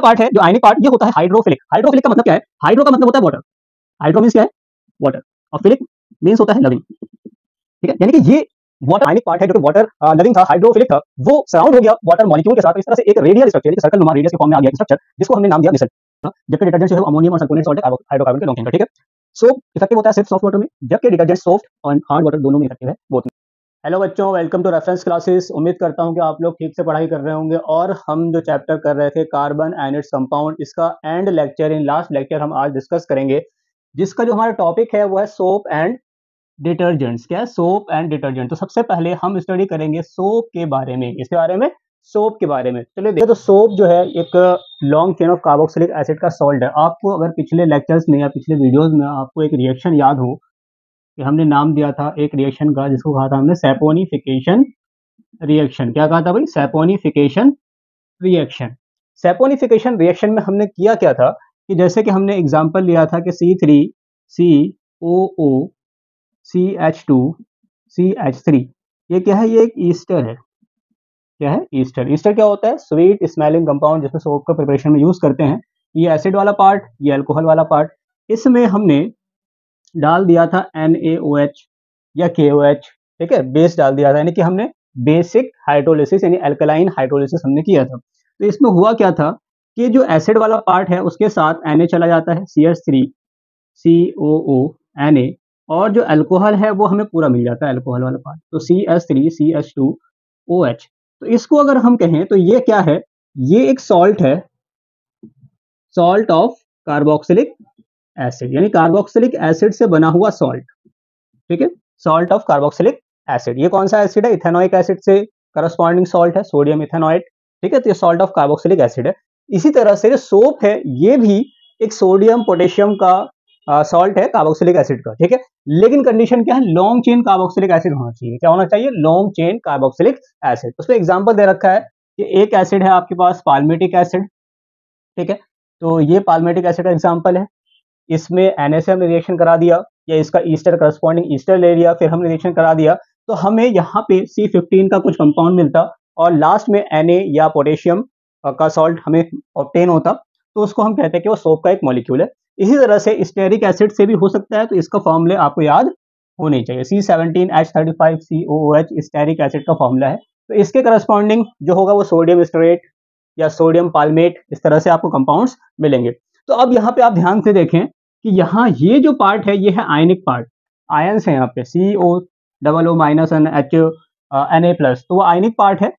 Part है जो आयनिक part, ये होता है हाइड्रोफिलिक। हाइड्रोफिलिक का मतलब क्या है? हाइड्रो का मतलब होता है वाटर, हाइड्रो मींस क्या है? वाटर, और फिलिक मींस होता है लविंग। ठीक है, यानी कि ये वाटर आयनिक पार्ट है जो कि वाटर लविंग था, हाइड्रोफिलिक था, वो सराउंड हो गया वाटर मॉलिक्यूल के साथ। इस तरह से एक रेडियल स्ट्रक्चर, यानी सर्कल नुमा रेडियस के फॉर्म में आ गया स्ट्रक्चर, जिसको हमने नाम दिया मिसल। जबकि डिटर्जेंट जो है अमोनियम और सल्फोनेट सॉल्ट है हाइड्रोकार्बन के लॉन्ग चेन का। ठीक है, सोप इफेक्टिव होता है सिर्फ सॉफ्ट वाटर में, जबकि डिटर्जेंट सॉफ्ट और हार्ड वाटर दोनों में इफेक्टिव है, बोथ में। हेलो बच्चों, वेलकम टू रेफरेंस क्लासेस। उम्मीद करता हूं कि आप लोग ठीक से पढ़ाई कर रहे होंगे। और हम जो चैप्टर कर रहे थे कार्बन एंड इट्स कंपाउंड, इसका and lecture, in last lecture हम आज डिस्कस करेंगे, जिसका जो हमारा टॉपिक है वो है सोप एंड डिटर्जेंट्स। क्या है? Soap and detergent. तो सबसे पहले हम स्टडी करेंगे सोप के बारे में, इसके बारे में, सोप के बारे में। चलिए देखिए, तो सोप जो है एक long chain of carboxylic acid का सॉल्ट है। आपको अगर पिछले लेक्चर्स में या पिछले वीडियोस में आपको एक रिएक्शन याद हो कि हमने नाम दिया था एक रिएक्शन का, जिसको कहा था हमने सैपोनिफिकेशन रिएक्शन। क्या कहा था भाई? Saponification reaction. सैपोनिफिकेशन रिएक्शन में हमने किया क्या था कि जैसे कि हमने एग्जांपल लिया था कि C3COO CH2 CH3, ये क्या है? ये एक ईस्टर है। क्या है? ईस्टर। ईस्टर क्या होता है? स्वीट स्मेलिंग कंपाउंड, जिसमें सोप का प्रिपरेशन में यूज करते हैं। ये एसिड वाला पार्ट, ये अल्कोहल वाला पार्ट। इसमें हमने डाल दिया था NaOH या KOH। ठीक है, बेस डाल दिया था, यानी कि हमने बेसिक हाइड्रोलिसिस यानी अल्कलाइन हाइड्रोलिसिस हमने किया था। तो इसमें हुआ क्या था कि जो एसिड वाला पार्ट है उसके साथ Na चला जाता है, CH3COO Na, और जो अल्कोहल है वो हमें पूरा मिल जाता है, अल्कोहल वाला पार्ट, तो CH3CH2OH। तो इसको अगर हम कहें तो ये क्या है? ये एक सॉल्ट है, सॉल्ट ऑफ कार्बोक्सिलिक एसिड, यानी कार्बोक्सिलिक एसिड से बना हुआ सॉल्ट। ठीक है, सॉल्ट ऑफ कार्बोक्सिलिक एसिड। ये कौन सा एसिड है? इथेनोइक एसिड से करस्पॉन्डिंग सॉल्ट है, सोडियम इथेनॉइट। ठीक है, तो ये सॉल्ट ऑफ कार्बोक्सिलिक एसिड है। इसी तरह से जो सोप है ये भी एक सोडियम पोटेशियम का सॉल्ट है कार्बोक्सिलिक एसिड का। ठीक है, लेकिन कंडीशन क्या है? लॉन्ग चेन कार्बोक्सिलिक एसिड होना चाहिए। क्या होना चाहिए? Long chain carboxylic acid. उसमें एग्जांपल दे रखा है कि एक एसिड है आपके पास पाल्मेटिक एसिड। ठीक है, तो ये पाल्मेटिक एसिड का एग्जांपल है। इसमें Na से हमने रिएक्शन करा दिया, या इसका ईस्टर करस्पॉन्डिंग ईस्टर ले लिया, फिर हमने रिएक्शन करा दिया, तो हमें यहाँ पे C15 का कुछ कंपाउंड मिलता, और लास्ट में Na या पोटेशियम का सॉल्ट हमें ऑब्टेन होता। तो उसको हम कहते हैं कि वो सोप का एक मॉलिक्यूल है। इसी तरह से स्टेरिक एसिड से भी हो सकता है, तो इसका फॉर्मूले आपको याद होने चाहिए। C17H35COOH स्टेरिक एसिड का फॉर्मूला है। तो इसके करस्पॉन्डिंग जो होगा वो सोडियम स्टेरेट या सोडियम पाल्मेट, इस तरह से आपको कंपाउंड्स मिलेंगे। तो अब यहाँ पे आप ध्यान से देखें कि यहाँ ये जो पार्ट है ये है आयनिक पार्ट, आयंस है यहाँ पे CO माइनस Na प्लस, तो वो आयनिक पार्ट है।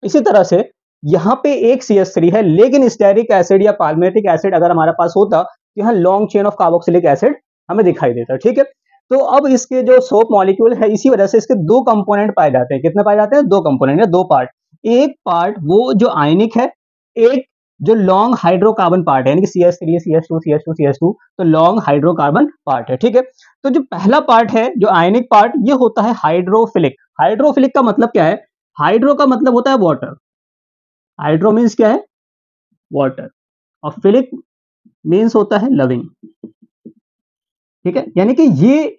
इसी तरह से यहाँ पे एक CH3 है, लेकिन स्टेरिक एसिड या पाल्मेटिक एसिड अगर हमारे पास होता तो यहाँ long chain of carboxylic acid हमें दिखाई देता। ठीक है, तो अब इसके जो सोप मॉलिक्यूल है, इसी वजह से इसके दो कंपोनेंट पाए जाते हैं। कितने पाए जाते हैं? दो कंपोनेंट या दो पार्ट। एक पार्ट वो जो आयनिक है, एक जो लॉन्ग हाइड्रोकार्बन पार्ट है, यानी कि CH3 CH2 CH2 CH2, तो लॉन्ग हाइड्रोकार्बन पार्ट है। ठीक है, तो जो पहला पार्ट है जो आयनिक पार्ट, ये होता है हाइड्रोफिलिक। हाइड्रोफिलिक का मतलब क्या है? हाइड्रो का मतलब होता है वाटर, हाइड्रो मीन्स क्या है? वाटर, और फिलिक मीन्स होता है लविंग। ठीक है, यानी कि ये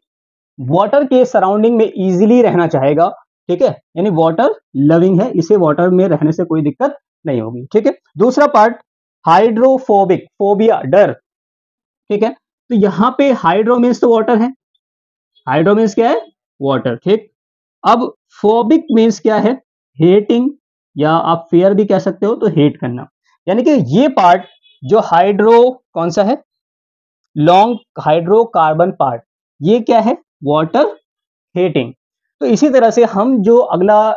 वाटर के सराउंडिंग में इजीली रहना चाहेगा। ठीक है, यानी वाटर लविंग है, इसे वाटर में रहने से कोई दिक्कत नहीं होगी। ठीक है, दूसरा पार्ट हाइड्रोफोबिक, फोबिया डर। ठीक है, तो यहां पे हाइड्रो मीन्स तो वाटर है, हाइड्रो मीन्स क्या है? वाटर। ठीक, अब फोबिक मीन्स क्या है? हेटिंग, या आप फेयर भी कह सकते हो, तो हेट करना। यानी कि ये पार्ट जो हाइड्रो कौन सा है? लॉन्ग हाइड्रोकार्बन पार्ट, ये क्या है? Water hating. तो इसी तरह से हम जो अगला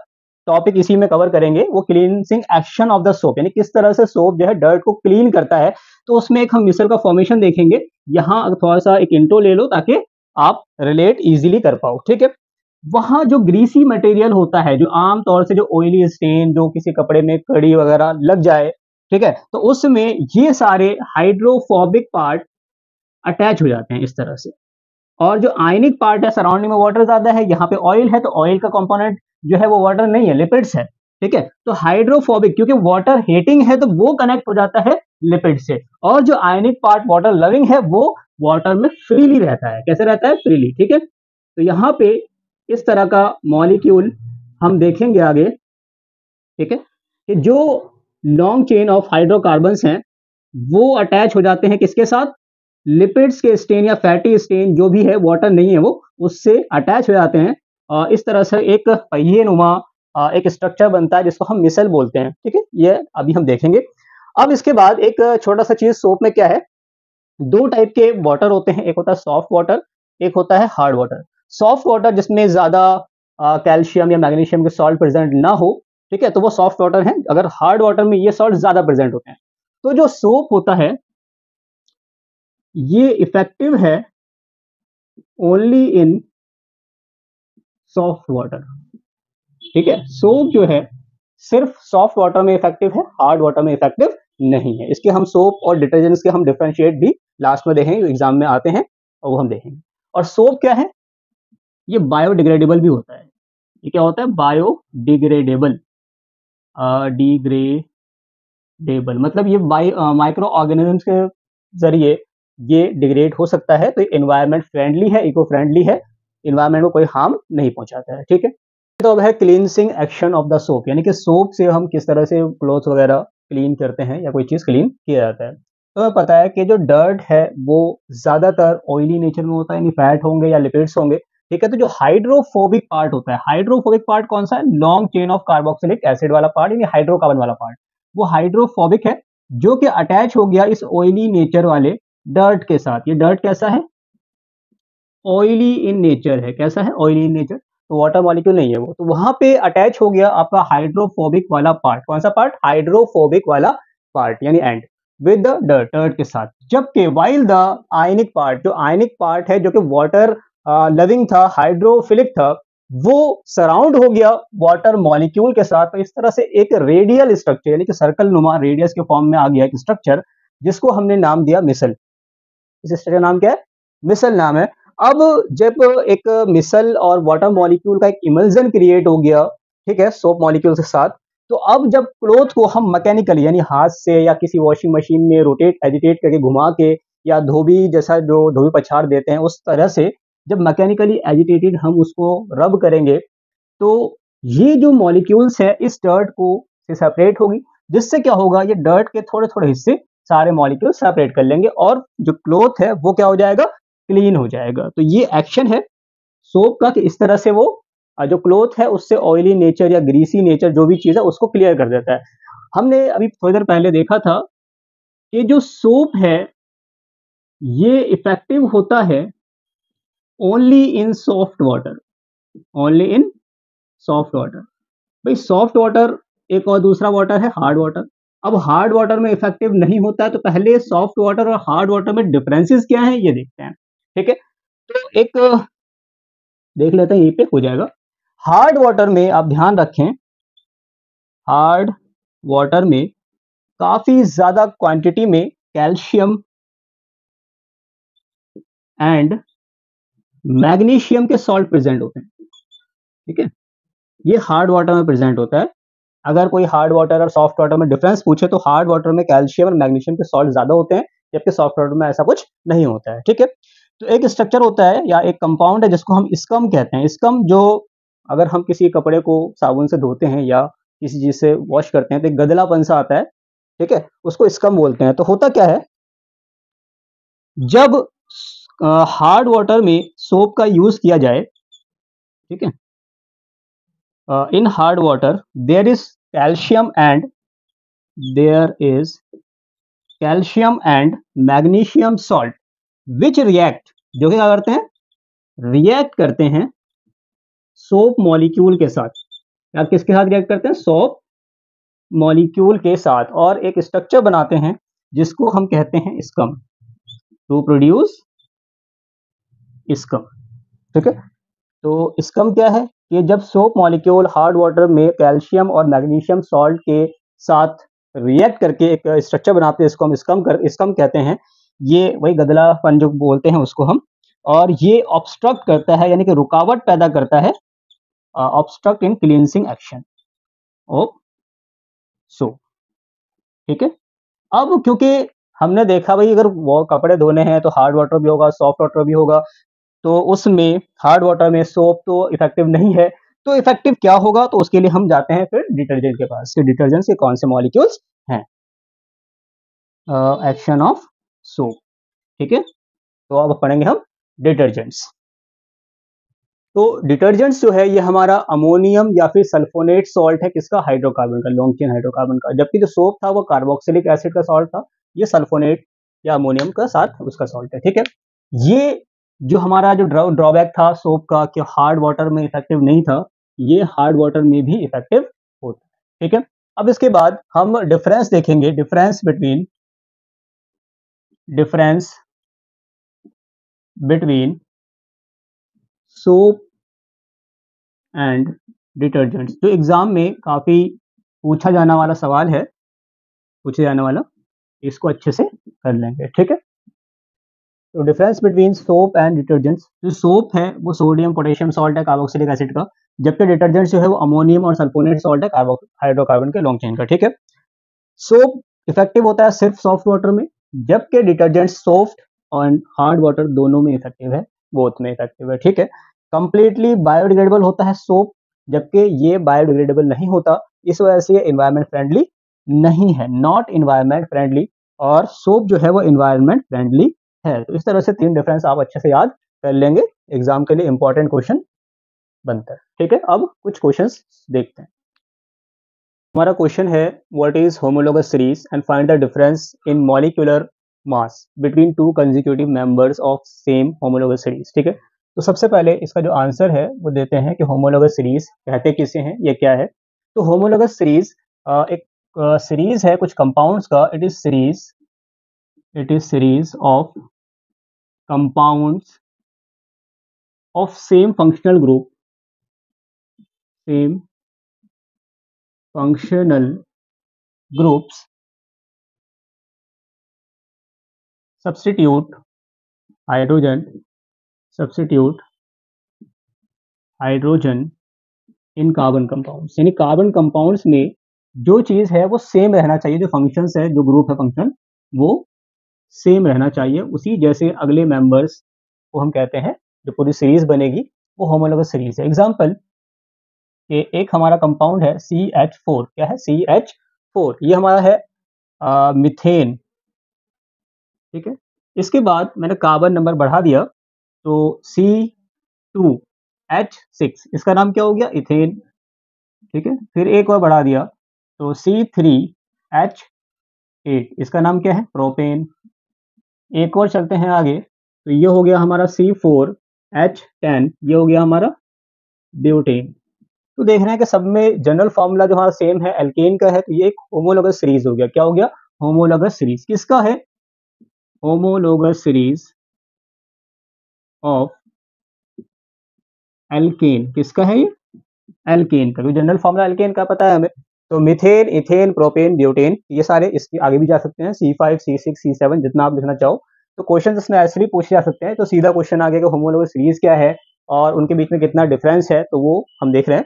टॉपिक इसी में कवर करेंगे वो cleansing action of the soap, यानी किस तरह से सोप जो है डर्ट को क्लीन करता है। तो उसमें एक हम मिसल का फॉर्मेशन देखेंगे। यहाँ थोड़ा सा एक इंट्रो ले लो ताकि आप रिलेट इजीली कर पाओ। ठीक है, वहां जो ग्रीसी मटेरियल होता है, जो आमतौर से जो ऑयली स्टेन, जो किसी कपड़े में कड़ी वगैरह लग जाए, ठीक है, तो उसमें ये सारे हाइड्रोफोबिक पार्ट अटैच हो जाते हैं इस तरह से। और जो आयनिक पार्ट है, सराउंडिंग में वाटर ज्यादा है, यहाँ पे ऑयल है, तो ऑयल का कंपोनेंट जो है वो वाटर नहीं है, लिपिड्स है। ठीक है, तो हाइड्रोफोबिक क्योंकि वाटर हेटिंग है, तो वो कनेक्ट हो जाता है लिपिड से। और जो आयनिक पार्ट वाटर लविंग है, वो वाटर में फ्रीली रहता है। कैसे रहता है? फ्रीली। ठीक है, तो यहाँ पे इस तरह का मॉलिक्यूल हम देखेंगे आगे। ठीक है, कि जो लॉन्ग चेन ऑफ हाइड्रोकार्बन्स हैं वो अटैच हो जाते हैं किसके साथ, लिपिड्स के स्टेन या फैटी स्टेन जो भी है, वाटर नहीं है वो, उससे अटैच हो जाते हैं। इस तरह से एक पहिए नुमा एक स्ट्रक्चर बनता है जिसको हम मिसल बोलते हैं। ठीक है, ये अभी हम देखेंगे। अब इसके बाद एक छोटा सा चीज, सोप में क्या है, दो टाइप के वाटर होते हैं, एक होता है सॉफ्ट वाटर, एक होता है हार्ड वाटर। सॉफ्ट वाटर जिसमें ज्यादा कैल्शियम या मैग्नीशियम के सॉल्ट प्रेजेंट ना हो, ठीक है, तो वो सॉफ्ट वाटर है। अगर हार्ड वाटर में ये सॉल्ट ज्यादा प्रेजेंट होते हैं, तो जो सोप होता है ये इफेक्टिव है ओनली इन सॉफ्ट वाटर। ठीक है, सोप जो है सिर्फ सॉफ्ट वाटर में इफेक्टिव है, हार्ड वाटर में इफेक्टिव नहीं है। इसके हम सोप और डिटर्जेंट्स के हम डिफरेंशिएट भी लास्ट में देखेंगे, एग्जाम में आते हैं और वो हम देखेंगे। और सोप क्या है, ये बायोडिग्रेडेबल भी होता है। ये क्या होता है, बायोडिग्रेडेबल, डिग्रेडेबल मतलब ये माइक्रो ऑर्गेनिजम्स के जरिए ये डिग्रेड हो सकता है। तो एनवायरमेंट फ्रेंडली है, इको फ्रेंडली है, एनवायरमेंट को कोई हार्म नहीं पहुंचाता है। ठीक है, तो अब है cleansing action of the soap, यानी कि सोप से हम किस तरह से क्लोथ्स वगैरह क्लीन करते हैं या कोई चीज क्लीन किया जाता है। तो हमें पता है कि जो डर्ट है वो ज्यादातर ऑयली नेचर में होता है, यानी फैट होंगे या लिपिड्स होंगे। ठीक है, तो जो हाइड्रोफोबिक पार्ट होता है, हाइड्रोफोबिक पार्ट कौन सा है, long chain of carboxylic acid वाला पार्ट, यानी हाइड्रोकार्बन वाला पार्ट, वो हाइड्रोफोबिक है, जो कि अटैच हो गया इस ऑयली नेचर वाले डर्ट के साथ। ये डर्ट कैसा है, ऑयली इन नेचर है। कैसा है, ऑयली इन नेचर, तो वाटर मॉलिक्यूल नहीं है वो, तो वहां पे अटैच हो गया आपका हाइड्रोफोबिक वाला पार्ट। कौन सा पार्ट, हाइड्रोफोबिक वाला पार्ट, यानी एंड विद द डर्ट के साथ। जबकि वाइल द आयनिक पार्ट, जो आयनिक पार्ट है जो कि वाटर लविंग था, हाइड्रोफिलिक था, वो सराउंड हो गया वाटर मॉलिक्यूल के साथ। तो इस तरह से एक रेडियल स्ट्रक्चर, यानी कि सर्कल नुमा रेडियस के फॉर्म में आ गया एक स्ट्रक्चर, जिसको हमने नाम दिया मिसल। इस स्ट्रक्चर का नाम क्या है, मिसल नाम है। अब जब एक मिसल और वाटर मॉलिक्यूल का एक इमल्जन क्रिएट हो गया, ठीक है, सोप मॉलिक्यूल के साथ, तो अब जब क्लोथ को हम मैकेनिकली यानी हाथ से या किसी वॉशिंग मशीन में रोटेट एजिटेट करके घुमा के या धोबी जैसा जो धोबी पछाड़ देते हैं उस तरह से जब मैकेनिकली एजिटेटेड हम उसको रब करेंगे, तो ये जो मॉलिक्यूल्स है इस डर्ट को से सेपरेट होगी, जिससे क्या होगा, ये डर्ट के थोड़े थोड़े हिस्से सारे मॉलिक्यूल सेपरेट कर लेंगे और जो क्लोथ है वो क्या हो जाएगा, क्लीन हो जाएगा। तो ये एक्शन है सोप का कि इस तरह से वो जो क्लोथ है उससे ऑयली नेचर या ग्रीसी नेचर जो भी चीज है उसको क्लियर कर देता है। हमने अभी थोड़ी देर पहले देखा था कि जो सोप है ये इफेक्टिव होता है only in soft water, only in soft water. भाई सॉफ्ट वाटर एक और दूसरा वाटर है हार्ड वाटर। अब हार्ड वाटर में इफेक्टिव नहीं होता है, तो पहले सॉफ्ट वाटर और हार्ड वाटर में डिफरेंसेस क्या हैं ये देखते हैं। ठीक है, तो एक देख लेते हैं, यहीं पे हो जाएगा। हार्ड वाटर में आप ध्यान रखें, हार्ड वाटर में काफी ज्यादा क्वांटिटी में कैल्शियम एंड मैग्नीशियम के सॉल्ट प्रेजेंट होते हैं। ठीक है, ये हार्ड वाटर में प्रेजेंट होता है। अगर कोई हार्ड वाटर और सॉफ्ट वाटर में डिफरेंस पूछे तो हार्ड वाटर में कैल्शियम और मैग्नीशियम के सॉल्ट ज्यादा होते हैं, जबकि सॉफ्ट वाटर में ऐसा कुछ नहीं होता है। ठीक है, तो एक स्ट्रक्चर होता है या एक कंपाउंड है जिसको हम स्कम कहते हैं। स्कम जो अगर हम किसी कपड़े को साबुन से धोते हैं या किसी चीज से वॉश करते हैं तो एक गदलापन सा आता है, ठीक है, उसको स्कम बोलते हैं। तो होता क्या है, जब हार्ड वाटर में सोप का यूज किया जाए, ठीक है, in hard water there is calcium and there is calcium and magnesium salt which react, जो कि क्या करते हैं, रिएक्ट करते हैं सोप मॉलिक्यूल के साथ। या किसके साथ रिएक्ट करते हैं, सोप मॉलिक्यूल के साथ, और एक स्ट्रक्चर बनाते हैं जिसको हम कहते हैं स्कम, टू प्रोड्यूस स्कम। ठीक है, तो स्कम क्या है कि जब सोप मॉलिक्यूल हार्ड वाटर में कैल्शियम और मैग्नीशियम सॉल्ट के साथ रिएक्ट करके एक स्ट्रक्चर बनाते हैं, इसको हम स्कम कहते हैं। ये वही गदलापन जो बोलते हैं उसको हम, और ये ऑब्स्ट्रक्ट करता है यानी कि रुकावट पैदा करता है, obstruct in cleansing action of soap. ठीक है, अब क्योंकि हमने देखा भाई अगर वो कपड़े धोने हैं तो हार्ड वाटर भी होगा सॉफ्ट वाटर भी होगा, तो उसमें हार्ड वाटर में सोप तो इफेक्टिव नहीं है, तो इफेक्टिव क्या होगा, तो उसके लिए हम जाते हैं फिर डिटर्जेंट के पास कि डिटर्जेंट के कौन से मॉलिक्यूल्स एक्शन ऑफ सोप। ठीक है, तो अब पढ़ेंगे हम डिटर्जेंट्स। तो डिटर्जेंट्स जो है ये हमारा अमोनियम या फिर सल्फोनेट सॉल्ट है, किसका, हाइड्रोकार्बन का, लॉन्ग चेन हाइड्रोकार्बन का। जबकि जो सोप था वो कार्बोक्सिलिक एसिड का सॉल्ट था, ये सल्फोनेट या अमोनियम का साथ उसका सॉल्ट है। ठीक है, ये जो हमारा जो ड्रॉबैक था सोप का कि हार्ड वाटर में इफेक्टिव नहीं था, ये हार्ड वाटर में भी इफेक्टिव होता है। ठीक है, अब इसके बाद हम डिफरेंस देखेंगे, difference between soap and detergents, जो एग्जाम में काफी पूछा जाने वाला सवाल है, पूछे जाने वाला, इसको अच्छे से कर लेंगे। ठीक है, तो difference between soap and detergents, जो सोप है वो सोडियम पोटेशियम सॉल्ट है कार्बोक्सिलिक एसिड का, जबकि डिटर्जेंट्स जो है वो अमोनियम और सल्फोनेट सॉल्ट है हाइड्रोकार्बन के लॉन्ग चेन का। ठीक है, सोप इफेक्टिव होता है सिर्फ सॉफ्ट वाटर में, जबकि डिटर्जेंट सॉफ्ट और हार्ड वाटर दोनों में इफेक्टिव है, बोथ में इफेक्टिव है। ठीक है, कंप्लीटली बायोडिग्रेडेबल होता है सोप, जबकि ये बायोडिग्रेडेबल नहीं होता, इस वजह से ये इन्वायरमेंट फ्रेंडली नहीं है, नॉट इन्वायरमेंट फ्रेंडली, और सोप जो है वो इन्वायरमेंट फ्रेंडली है। तो इस तरह से तीन डिफरेंस आप अच्छे से याद कर लेंगे, एग्जाम के लिए इंपॉर्टेंट क्वेश्चन बनता है। ठीक है, अब कुछ क्वेश्चंस देखते हैं। हमारा क्वेश्चन है what is homologous series and find the difference in molecular mass between two consecutive members of same homologous series. ठीक है, तो सबसे पहले इसका जो आंसर है वो देते हैं कि होमोलोगस सीरीज कहते किसे हैं, ये क्या है। तो होमोलोगस सीरीज एक सीरीज है कुछ कंपाउंड्स का, it is series of compounds of same functional group, same functional groups substitute hydrogen in carbon compounds, यानी कार्बन कंपाउंड्स में जो चीज है वो सेम रहना चाहिए, जो फंक्शंस है, जो ग्रुप है फंक्शन, वो सेम रहना चाहिए, उसी जैसे अगले मेंबर्स को हम कहते हैं, जो पूरी सीरीज बनेगी वो होमोलोगस सीरीज है। एग्जांपल कि एक हमारा कंपाउंड है CH4, क्या है, CH4, ये हमारा है मिथेन। ठीक है, इसके बाद मैंने कार्बन नंबर बढ़ा दिया, तो C2H6, इसका नाम क्या हो गया, इथेन। ठीक है, फिर एक और बढ़ा दिया, तो C3H8, इसका नाम क्या है, प्रोपेन। एक और चलते हैं आगे, तो ये हो गया हमारा C4H10, ये हो गया हमारा ब्यूटेन। तो देख रहे हैं कि सब में जनरल फॉर्मूला जो हमारा सेम है, एल्केन का है, तो ये एक होमोलोगस सीरीज हो गया। क्या हो गया, होमोलोगस सीरीज। किसका है, होमोलोगस सीरीज ऑफ एल्केन। किसका है ये, एल्केन का, जनरल फॉर्मूला एल्केन का पता है हमें। तो मिथेन, इथेन, प्रोपेन, ब्यूटेन, ये सारे इसके आगे भी जा सकते हैं, C5, C6, C7, जितना आप लिखना चाहो। तो क्वेश्चन इसमें ऐसे भी पूछे जा सकते हैं। तो सीधा क्वेश्चन आ गया कि होमोलोगस सीरीज क्या है और उनके बीच में कितना डिफरेंस है, तो वो हम देख रहे हैं।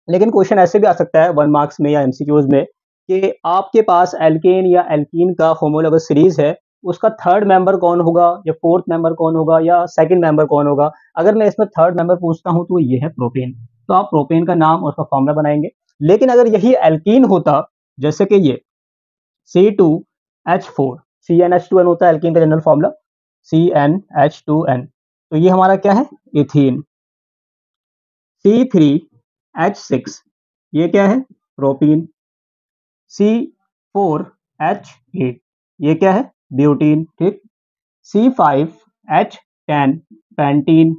लेकिन क्वेश्चन ऐसे भी आ सकता है 1 मार्क्स में या एमसीक्यूज में, कि आपके पास एल्केन या एल्कीन का होमोलोगस सीरीज है, उसका थर्ड मेंबर कौन होगा या फोर्थ मेंबर कौन होगा या सेकंड मेंबर कौन होगा। अगर मैं इसमें थर्ड मेंबर पूछता हूं तो ये है प्रोपेन, तो आप प्रोपेन का नाम और उसका फॉर्मूला बनाएंगे। लेकिन अगर यही एल्कीन होता, जैसे कि ये C2H4, CnH2n होता है एल्कीन का जनरल फॉर्मूला, CnH2n, तो ये हमारा क्या है, इथीन। C3H6, ये क्या है, प्रोपीन। C4H8, ये क्या है, ब्यूटीन। ठीक, C5H10, पेंटीन।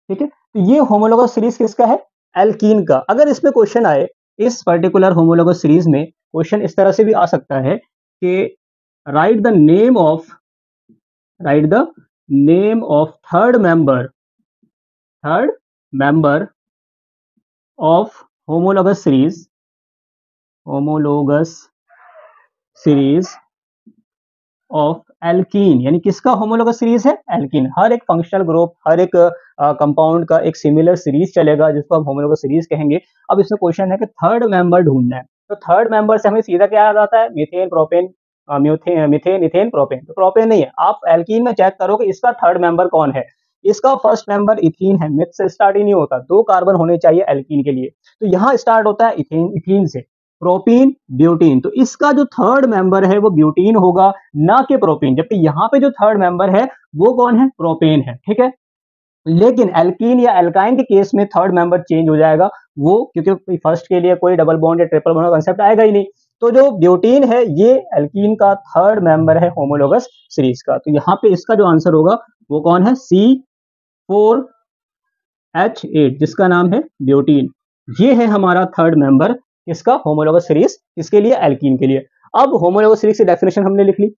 ठीक है, तो ये होमोलोगस सीरीज किसका है, एल्कीन का। अगर इसमें क्वेश्चन आए, इस पर्टिकुलर होमोलोगस सीरीज में क्वेश्चन इस तरह से भी आ सकता है कि right the name of third member of homologous series of alkene, यानी किसका होमोलोगस सीरीज है, एल्कीन। हर एक फंक्शनल ग्रुप, हर एक कंपाउंड का एक सिमिलर सीरीज चलेगा, जिसको हम होमोलोगस सीरीज कहेंगे। अब इसमें क्वेश्चन है कि थर्ड मेंबर ढूंढना है, तो थर्ड मेंबर से हमें सीधा क्या याद आता है, methane, propane, methane, ethane, propane. तो प्रोपेन नहीं है, आप एल्कीन में चेक करो कि इसका थर्ड मेंबर कौन है। इसका फर्स्ट मेंबर इथीन है, मिथ से स्टार्ट ही नहीं होता, 2 कार्बन होने चाहिए एल्कीन के लिए, तो यहाँ स्टार्ट होता है इथीन से। Propene, butene. तो इसका जो थर्ड मेंबर है वो ब्यूटीन होगा, ना कि प्रोपीन, जबकि यहाँ पे जो थर्ड मेंबर है वो कौन है? प्रोपेन है, ठीक है। लेकिन एल्कीन या एल्काइन के केस में थर्ड मेंबर चेंज हो जाएगा, वो क्योंकि फर्स्ट के लिए कोई डबल बॉन्ड या ट्रिपल बॉन्ड का कंसेप्ट आएगा ही नहीं। तो जो ब्यूटीन है ये एल्कीन का थर्ड मेंबर है होमोलोगस सीरीज का। तो यहाँ पे इसका जो आंसर होगा वो कौन है? C4H8, जिसका नाम है ब्यूटीन। ये है हमारा थर्ड मेंबर इसका होमोलोगस सीरीज, इसके लिए एल्कीन के लिए। अब होमोलोगस सीरीज की डेफिनेशन हमने लिख ली,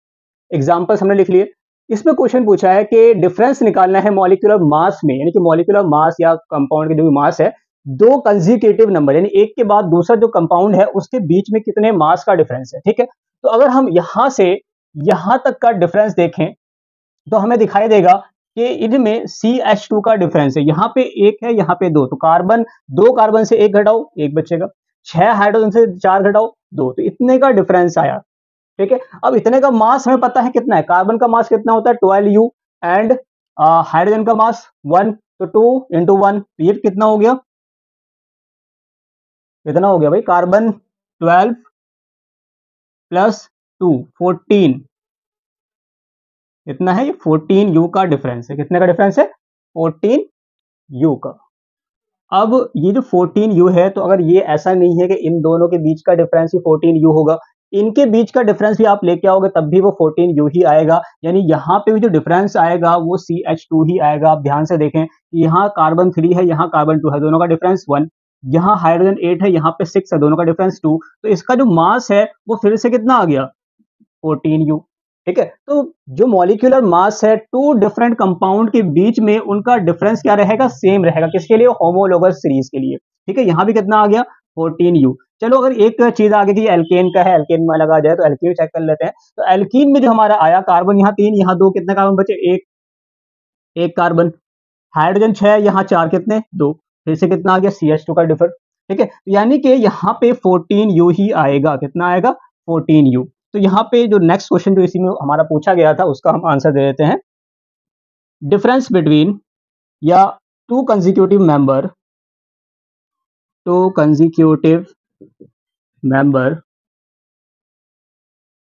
एग्जांपल्स हमने लिख लिए। इसमें क्वेश्चन पूछा है कि डिफरेंस निकालना है मॉलिक्यूलर मास में, यानी कि मॉलिक्यूलर मास या कंपाउंड के जो भी मास है, दो कंसेक्यूटिव नंबर यानी एक के बाद दूसरा जो कंपाउंड है उसके बीच में कितने मास का डिफरेंस है, ठीक है। तो अगर हम यहां से यहां तक का डिफरेंस देखें तो हमें दिखाई देगा कि इनमें CH2 का डिफरेंस है, यहाँ पे एक है, यहाँ पे दो, तो कार्बन, दो कार्बन से एक घटाओ एक बचेगा, 6 हाइड्रोजन से 4 घटाओ 2, तो इतने का डिफरेंस आया, ठीक है। अब इतने का मास हमें पता है कितना है, कार्बन का मास कितना होता है 12U, एंड हाइड्रोजन का मास 1, तो 2 इंटू 1, तो ये कितना हो गया? कितना हो गया भाई? कार्बन 12 प्लस 2 14, इतना है, ये 14U का डिफरेंस है। कितने का डिफरेंस है? 14U का। अब ये जो 14U है, तो अगर ये ऐसा नहीं है कि इन दोनों के बीच का डिफरेंस ही 14U होगा, इनके बीच का डिफरेंस भी आप लेके आओगे तब भी वो 14U ही आएगा, यानी यहाँ पे भी जो डिफरेंस आएगा वो CH2 ही आएगा। आप ध्यान से देखें, यहाँ कार्बन 3 है, यहाँ कार्बन 2 है, दोनों का डिफरेंस 1, यहाँ हाइड्रोजन 8 है, यहाँ पे 6 है, दोनों का डिफरेंस 2, तो इसका जो मास है वो फिर से कितना आ गया? 14U, ठीक है। तो जो मॉलिक्यूलर मास है टू डिफरेंट कंपाउंड के बीच में, उनका डिफरेंस क्या रहेगा? सेम रहेगा। किसके लिए? होमोलोगस सीरीज के लिए, ठीक है। यहाँ भी कितना आ गया? 14U। चलो अगर एक चीज आगे की एल्केन का है, एल्केन में लगा जाए तो एल्केन चेक कर लेते हैं। तो एल्कीन में जो हमारा आया, कार्बन यहाँ 3 यहाँ 2, कितने कार्बन बचे? एक, एक कार्बन, हाइड्रोजन 6 यहाँ 4, कितने? 2, फिर से कितना आ गया? CH2 का डिफर, ठीक है। यानी कि यहाँ पे 14U ही आएगा। कितना आएगा? 14U। तो यहाँ पे जो नेक्स्ट क्वेश्चन जो इसी में हमारा पूछा गया था उसका हम आंसर दे देते हैं। डिफरेंस बिटवीन या to consecutive member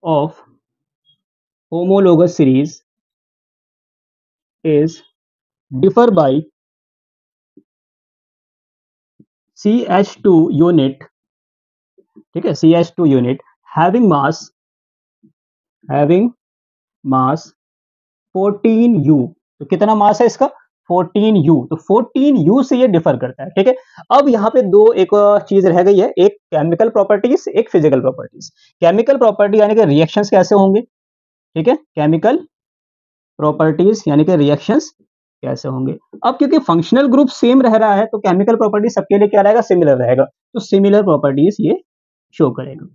of homologous series is differ by CH2 unit, ठीक है, CH2 unit having mass 14U। तो कितना मास है इसका? 14U। तो 14U से ये डिफर करता है, ठीक है। अब यहाँ पे दो एक चीज रह गई है, एक केमिकल प्रॉपर्टीज, एक फिजिकल प्रॉपर्टीज। केमिकल प्रॉपर्टी यानी कि रिएक्शंस कैसे होंगे, ठीक है, केमिकल प्रॉपर्टीज यानी कि रिएक्शंस कैसे होंगे। अब क्योंकि फंक्शनल ग्रुप सेम रह रहा है तो केमिकल प्रॉपर्टी सबके लिए क्या रहेगा? सिमिलर रहेगा। तो सिमिलर प्रॉपर्टीज ये शो करेगा,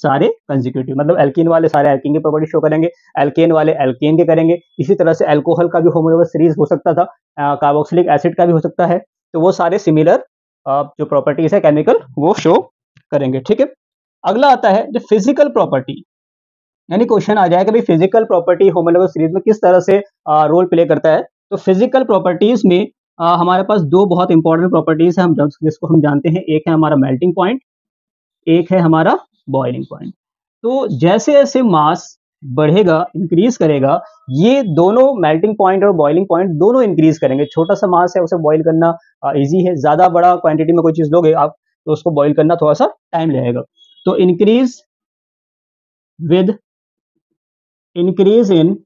सारे कंसेक्यूटिव, मतलब एल्कीन वाले सारे एल्कीन की प्रॉपर्टी शो करेंगे, एल्केन वाले एल्केन के करेंगे। इसी तरह से अल्कोहल का भी होमोलोगस सीरीज हो सकता था, कार्बोक्सिलिक एसिड का भी हो सकता है, तो वो सारे सिमिलर जो प्रॉपर्टीज है केमिकल वो शो करेंगे, ठीक है। अगला आता है जो फिजिकल प्रॉपर्टी, यानी क्वेश्चन आ जाएगा भाई फिजिकल प्रॉपर्टी होमोलोगस सीरीज में किस तरह से रोल प्ले करता है। तो फिजिकल प्रॉपर्टीज में हमारे पास दो बहुत इंपॉर्टेंट प्रॉपर्टीज है, हम जिसको हम जानते हैं, एक है हमारा मेल्टिंग पॉइंट, एक है हमारा बॉइलिंग पॉइंट। तो जैसे जैसे मास बढ़ेगा, इंक्रीज करेगा, ये दोनों मेल्टिंग पॉइंट और बॉइलिंग पॉइंट दोनों इंक्रीज करेंगे। छोटा सा मास है उसे बॉइल करना इजी है, ज्यादा बड़ा क्वांटिटी में कोई चीज लोगे आप तो उसको बॉइल करना थोड़ा सा टाइम लगेगा। तो increase with increase in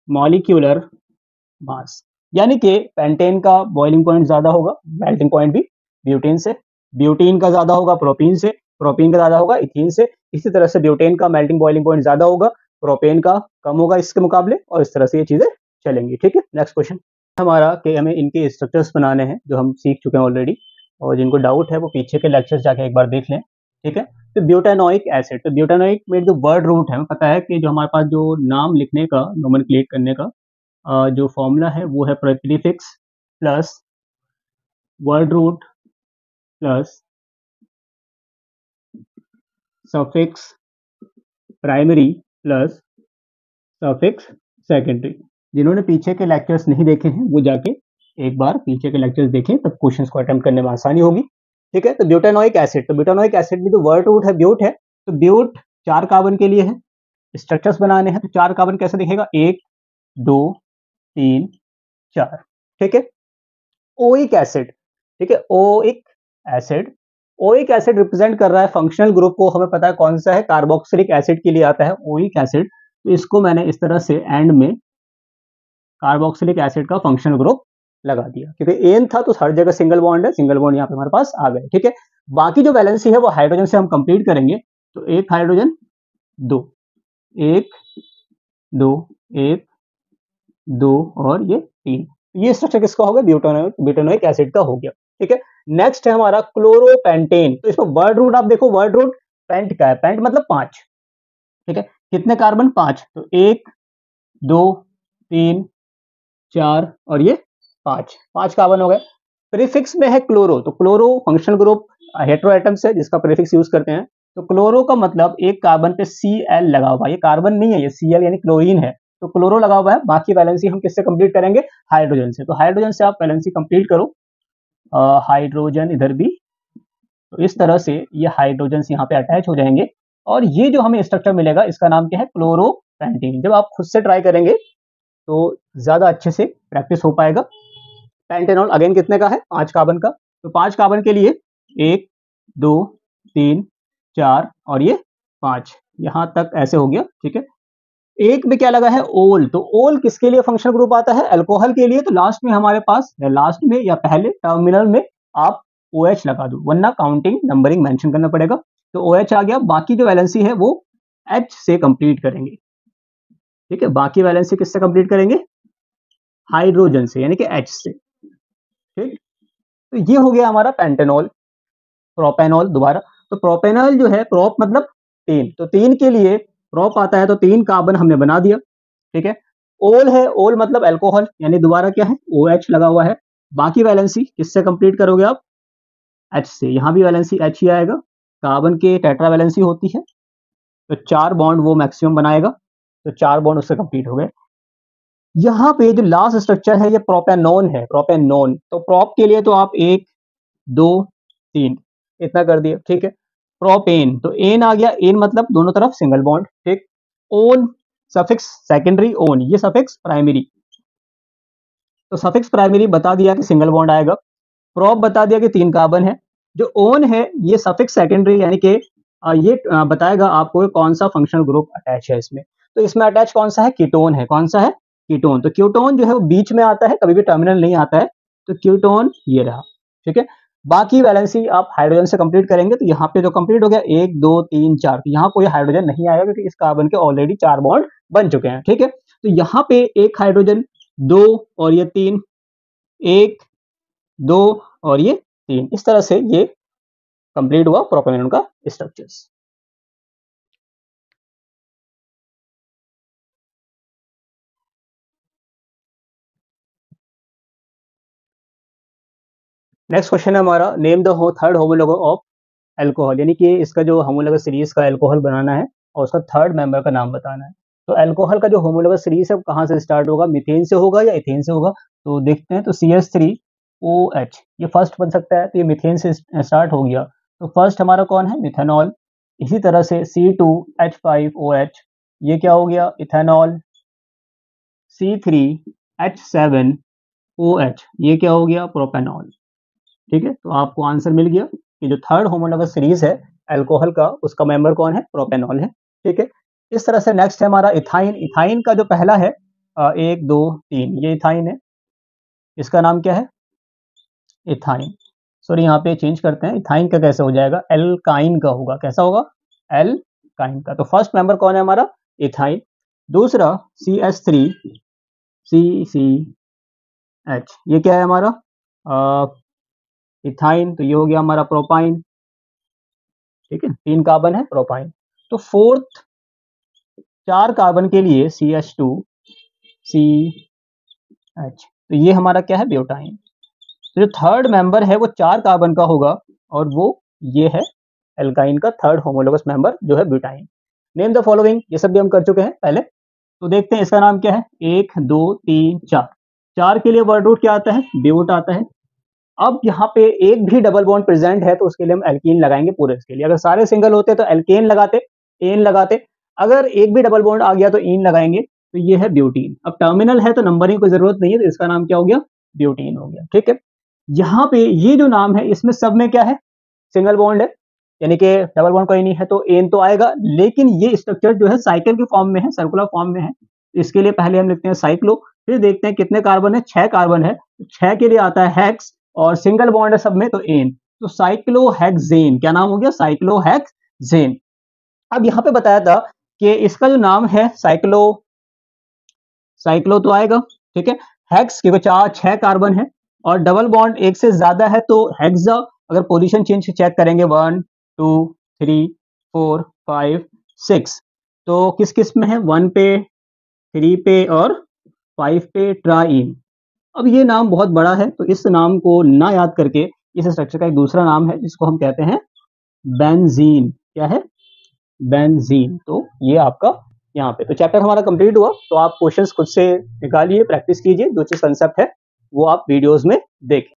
molecular mass, यानी कि पेंटेन का बॉइलिंग पॉइंट ज्यादा होगा, मेल्टिंग पॉइंट भी ब्यूटेन से, ब्यूटीन का ज्यादा होगा प्रोपीन से, प्रोपीन का ज्यादा होगा इथीन से। इसी तरह से ब्यूटेन का मेल्टिंग बॉइलिंग पॉइंट ज्यादा होगा, प्रोपेन का कम होगा इसके मुकाबले, और इस तरह से ये चीजें चलेंगी, ठीक है। नेक्स्ट क्वेश्चन हमारा कि हमें इनके स्ट्रक्चर्स बनाने हैं जो हम सीख चुके हैं ऑलरेडी, और जिनको डाउट है वो पीछे के लेक्चर्स जाके एक बार देख लें, ठीक है। तो ब्यूटानोइक एसिड, तो ब्यूटानोइक में जो वर्ड रूट है, हमें पता है कि जो हमारे पास जो नाम लिखने का, नोमेनक्लेट करने का जो फॉर्मूला है वो है prefix plus word root plus suffix primary plus suffix secondary. जिन्होंने पीछे के लेक्चर्स नहीं देखे हैं वो जाके एक बार पीछे के लेक्चर्स देखें, तब क्वेश्चंस को अटेम्प्ट करने में आसानी होगी। ठीक है। तो ब्यूटानोइक एसिड, तो ब्यूटानोइक एसिड में जो वर्ड रूट है ब्यूट है, तो ब्यूट 4 कार्बन के लिए है, स्ट्रक्चर्स बनाने हैं तो 4 कार्बन कैसे दिखेगा, 1 2 3 4, ठीक है। ओइक एसिड, ठीक है, oic acid, oic acid represent कर रहा है फंक्शनल ग्रुप को, हमें पता है कौन सा है, कार्बोक्सिलिक एसिड के लिए आता है ओइक एसिड। तो इसको मैंने इस तरह से एंड में कार्बोक्सिलिक एसिड का फंक्शनल ग्रुप लगा दिया, क्योंकि एन था तो हर जगह सिंगल बॉन्ड है, सिंगल बॉन्ड यहाँ पे हमारे पास आ गए, ठीक है। बाकी जो वैलेंसी है वो हाइड्रोजन से हम कंप्लीट करेंगे, तो एक हाइड्रोजन 2, 1 2 1 2 और ये 3, ये स्ट्रक्चर किसका हो गया, ब्यूटानोइक एसिड का हो गया, ठीक है। नेक्स्ट है हमारा क्लोरोपेंटेन, तो इसमें वर्ड रूट आप देखो, वर्ड रूट पेंट का है, पेंट मतलब 5, ठीक है। कितने कार्बन, 5, तो 1 2 3 4 और ये 5 कार्बन हो गए। प्रीफिक्स में है क्लोरो, तो chloro functional group hetero atoms है जिसका प्रीफिक्स यूज करते हैं, तो क्लोरो का मतलब एक कार्बन पे Cl लगा हुआ है, ये कार्बन नहीं है, ये Cl यानी क्लोरीन है, तो क्लोरो लगा हुआ है। बाकी वैलेंसी हम किससे कंप्लीट करेंगे, हाइड्रोजन से, तो हाइड्रोजन से आप वैलेंसी कंप्लीट करो, हाइड्रोजन इधर भी, तो इस तरह से ये हाइड्रोजन यहाँ पे अटैच हो जाएंगे, और ये जो हमें स्ट्रक्चर मिलेगा इसका नाम क्या है, क्लोरोपेंटीन। जब आप खुद से ट्राई करेंगे तो ज्यादा अच्छे से प्रैक्टिस हो पाएगा। पेंटेनॉल अगेन कितने का है, 5 कार्बन का, तो 5 कार्बन के लिए 1 2 3 4 और ये 5, यहां तक ऐसे हो गया, ठीक है। एक में क्या लगा है, ओल, तो ओल किसके लिए फंक्शनल ग्रुप आता है, अल्कोहल के लिए, तो लास्ट में हमारे पास, लास्ट में या पहले टर्मिनल में आप OH लगा दो, वरना काउंटिंग नंबरिंग मेंशन करना पड़ेगा। तो OH आ गया, बाकी जो वैलेंसी है वो H से कंप्लीट करेंगे, ठीक है। बाकी वैलेंसी किससे कंप्लीट करेंगे, हाइड्रोजन से, यानी कि H से, ठीक। तो ये हो गया हमारा पेंटेनॉल। प्रोपेनॉल दोबारा, तो प्रोपेनॉल जो है, प्रोप मतलब 3, तो 3 के लिए प्रोप आता है, तो 3 कार्बन हमने बना दिया, ठीक है। ओल है, ओल मतलब अल्कोहल, यानी दोबारा क्या है, OH लगा हुआ है। बाकी वैलेंसी किससे कंप्लीट करोगे आप, H से, यहां भी वैलेंसी H ही आएगा, कार्बन के टेट्रा वैलेंसी होती है, तो 4 बॉन्ड वो मैक्सिमम बनाएगा, तो 4 बॉन्ड उससे कंप्लीट हो गए। यहाँ पे जो लास्ट स्ट्रक्चर है ये प्रोपेनॉन है, प्रोपेनॉन, तो प्रोप के लिए तो आप 1 2 3 इतना कर दिया, ठीक है। प्रोपेन, तो एन आ गया, एन मतलब दोनों तरफ सिंगल बॉन्ड, ठीक। ओन सफिक्स सेकेंडरी, ओन ये सफिक्स प्राइमरी, तो सफिक्स प्राइमरी बता दिया कि सिंगल बॉन्ड आएगा, प्रोप बता दिया कि 3 कार्बन है। जो ओन है ये सफिक्स सेकेंडरी, यानी कि ये बताएगा आपको कौन सा फंक्शनल ग्रुप अटैच है इसमें, तो इसमें अटैच कौन सा है, कीटोन है, कौन सा है, कीटोन, तो कीटोन जो है वो बीच में आता है, कभी भी टर्मिनल नहीं आता है, तो कीटोन ये रहा, ठीक है। बाकी वैलेंसी आप हाइड्रोजन से कंप्लीट करेंगे, तो यहाँ पे जो कंप्लीट हो गया 1 2 3 4, तो यहाँ कोई हाइड्रोजन नहीं आएगा क्योंकि इस कार्बन के ऑलरेडी 4 बॉन्ड बन चुके हैं, ठीक है। तो यहाँ पे एक हाइड्रोजन, 2 और ये 3, 1 2 और ये 3, इस तरह से ये कंप्लीट हुआ प्रोपेनॉन का स्ट्रक्चर्स। नेक्स्ट क्वेश्चन है हमारा, name the third homologue of alcohol, यानी कि इसका जो होमोलोगस सीरीज का अल्कोहल बनाना है और उसका थर्ड मेंबर का नाम बताना है। तो अल्कोहल का जो होमोलोगस सीरीज है वो कहाँ से स्टार्ट होगा, मीथेन से होगा या इथेन से होगा, तो देखते हैं। तो CH3OH ये फर्स्ट बन सकता है, तो ये मीथेन से स्टार्ट हो गया, तो फर्स्ट हमारा कौन है, मिथेनॉल। इसी तरह से C2H5OH ये क्या हो गया, इथेनॉल। C3H7OH ये क्या हो गया, प्रोपेनॉल, ठीक है। तो आपको आंसर मिल गया कि जो थर्ड होमोलोगस सीरीज है अल्कोहल का, उसका मेंबर कौन है, प्रोपेनॉल है, ठीक है। इस तरह से नेक्स्ट है हमारा इथाइन। इथाइन का जो पहला है 1 2 3 ये इथाइन है, इसका नाम क्या है, इथाइन। सॉरी यहाँ पे चेंज करते हैं, इथाइन का कैसे हो जाएगा, एल्काइन का होगा, कैसा होगा, एल्काइन का। तो फर्स्ट मेंबर कौन है हमारा, इथाइन। दूसरा CH3CCH ये क्या है हमारा, इथाइन, तो ये हो गया हमारा प्रोपाइन, ठीक है, 3 कार्बन है प्रोपाइन। तो फोर्थ 4 कार्बन के लिए CH2CH, तो ये हमारा क्या है, ब्यूटाइन। तो जो थर्ड मेंबर है वो 4 कार्बन का होगा, और वो ये है एल्काइन का थर्ड होमोलोगस मेंबर जो है ब्यूटाइन। नेम द फॉलोइंग, ये सब भी हम कर चुके हैं पहले, तो देखते हैं इसका नाम क्या है, 1 2 3 4, 4 के लिए वर्ड रूट क्या आता है, ब्यूट आता है, अब यहाँ पे एक भी डबल बॉन्ड प्रेजेंट है तो उसके लिए हम एल्कीन लगाएंगे पूरे इसके लिए। अगर सारे सिंगल होते तो एल्केन लगाते, एन लगाते, अगर एक भी डबल बॉन्ड आ गया तो इन लगाएंगे। तो ये है ब्यूटीन। अब टर्मिनल है तो नंबरिंग की जरूरत नहीं है, तो इसका नाम क्या हो गया, ब्यूटीन हो गया। ठीक है, यहाँ पे ये जो नाम है इसमें सब में क्या है, सिंगल बॉन्ड है, यानी कि डबल बॉन्ड कोई नहीं है तो एन तो आएगा, लेकिन ये स्ट्रक्चर जो है साइकिल के फॉर्म में है, सर्कुलर फॉर्म में है। इसके लिए पहले हम लिखते हैं साइक्लो, फिर देखते हैं कितने कार्बन है, 6 कार्बन है, 6 के लिए आता है हेक्स, और सिंगल बॉन्ड है सब में तो एन, तो साइक्लोहेक्सेन, क्या नाम हो गया, साइक्लोहेक्सेन। अब यहाँ पे बताया था कि इसका जो नाम है साइक्लो, साइक्लो तो आएगा, ठीक है, हेक्स क्योंकि 6 कार्बन है, और डबल बॉन्ड एक से ज्यादा है तो हेक्सा। अगर पोजीशन चेंज चेक करेंगे 1 2 3 4 5 6, तो किस किस में है, 1 पे, 3 पे और 5 पे ट्राइन। अब ये नाम बहुत बड़ा है तो इस नाम को ना याद करके इस स्ट्रक्चर का एक दूसरा नाम है जिसको हम कहते हैं बेंजीन। क्या है, बेंजीन। तो ये आपका यहाँ पे तो चैप्टर हमारा कंप्लीट हुआ। तो आप क्वेश्चंस खुद से निकालिए, प्रैक्टिस कीजिए, जो चीज कंसेप्ट है वो आप वीडियोस में देखें।